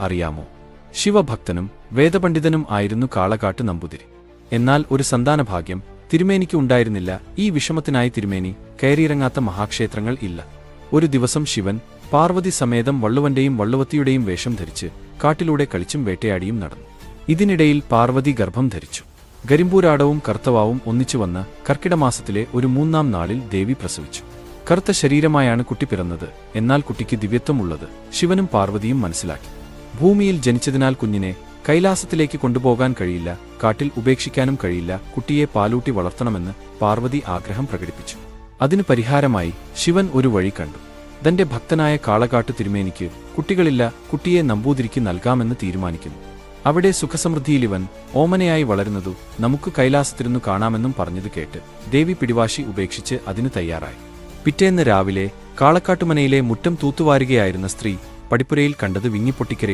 അറിയാമോ? ശിവഭക്തനും വേദപണ്ഡിതനും ആയിരുന്നു കാളകാട്ട് നമ്പൂതിരി. എന്നാൽ ഒരു സന്താനഭാഗ്യം തിരുമേനിക്ക് ഉണ്ടായിരുന്നില്ല. ഈ വിഷമത്തിനായി തിരുമേനി കയറിയിറങ്ങാത്ത മഹാക്ഷേത്രങ്ങൾ ഇല്ല. ഒരു ദിവസം ശിവൻ പാർവതി സമേതം വള്ളുവന്റെയും വള്ളുവത്തിയുടെയും വേഷം ധരിച്ച് കാട്ടിലൂടെ കളിച്ചും വേട്ടയാടിയും നടന്നു. ഇതിനിടയിൽ പാർവതി ഗർഭം ധരിച്ചു. കരിമ്പൂരാടവും കർത്തവാവും ഒന്നിച്ചു വന്ന കർക്കിടമാസത്തിലെ ഒരു 3-ാം നാളിൽ ദേവി പ്രസവിച്ചു. കറുത്ത ശരീരമായാണ് കുട്ടി പിറന്നത്. എന്നാൽ കുട്ടിക്ക് ദിവ്യത്വമുള്ളത് ശിവനും പാർവതിയും മനസ്സിലാക്കി. ഭൂമിയിൽ ജനിച്ചതിനാൽ കുഞ്ഞിനെ കൈലാസത്തിലേക്ക് കൊണ്ടുപോകാൻ കഴിയില്ല, കാട്ടിൽ ഉപേക്ഷിക്കാനും കഴിയില്ല. കുട്ടിയെ പാലൂട്ടി വളർത്തണമെന്ന് പാർവതി ആഗ്രഹം പ്രകടിപ്പിച്ചു. അതിന് പരിഹാരമായി ശിവൻ ഒരു വഴി കണ്ടു. തന്റെ ഭക്തനായ കാളകാട്ടു തിരുമേനിക്ക് കുട്ടികളില്ല, കുട്ടിയെ നമ്പൂതിരിക്ക് നൽകാമെന്ന് തീരുമാനിക്കുന്നു. അവിടെ സുഖസമൃദ്ധിയിലിവൻ ഓമനയായി വളരുന്നതു നമുക്ക് കൈലാസത്തിരുന്നു കാണാമെന്നും പറഞ്ഞത് കേട്ട് ദേവി പിടിവാശി ഉപേക്ഷിച്ച് അതിന് തയ്യാറായി. പിറ്റേന്ന് രാവിലെ കാളക്കാട്ടുമനയിലെ മുറ്റം തൂത്തുവാരുകയായിരുന്ന സ്ത്രീ പടിപ്പുരയിൽ കണ്ടത് വിങ്ങിപ്പൊട്ടിക്കരയുന്ന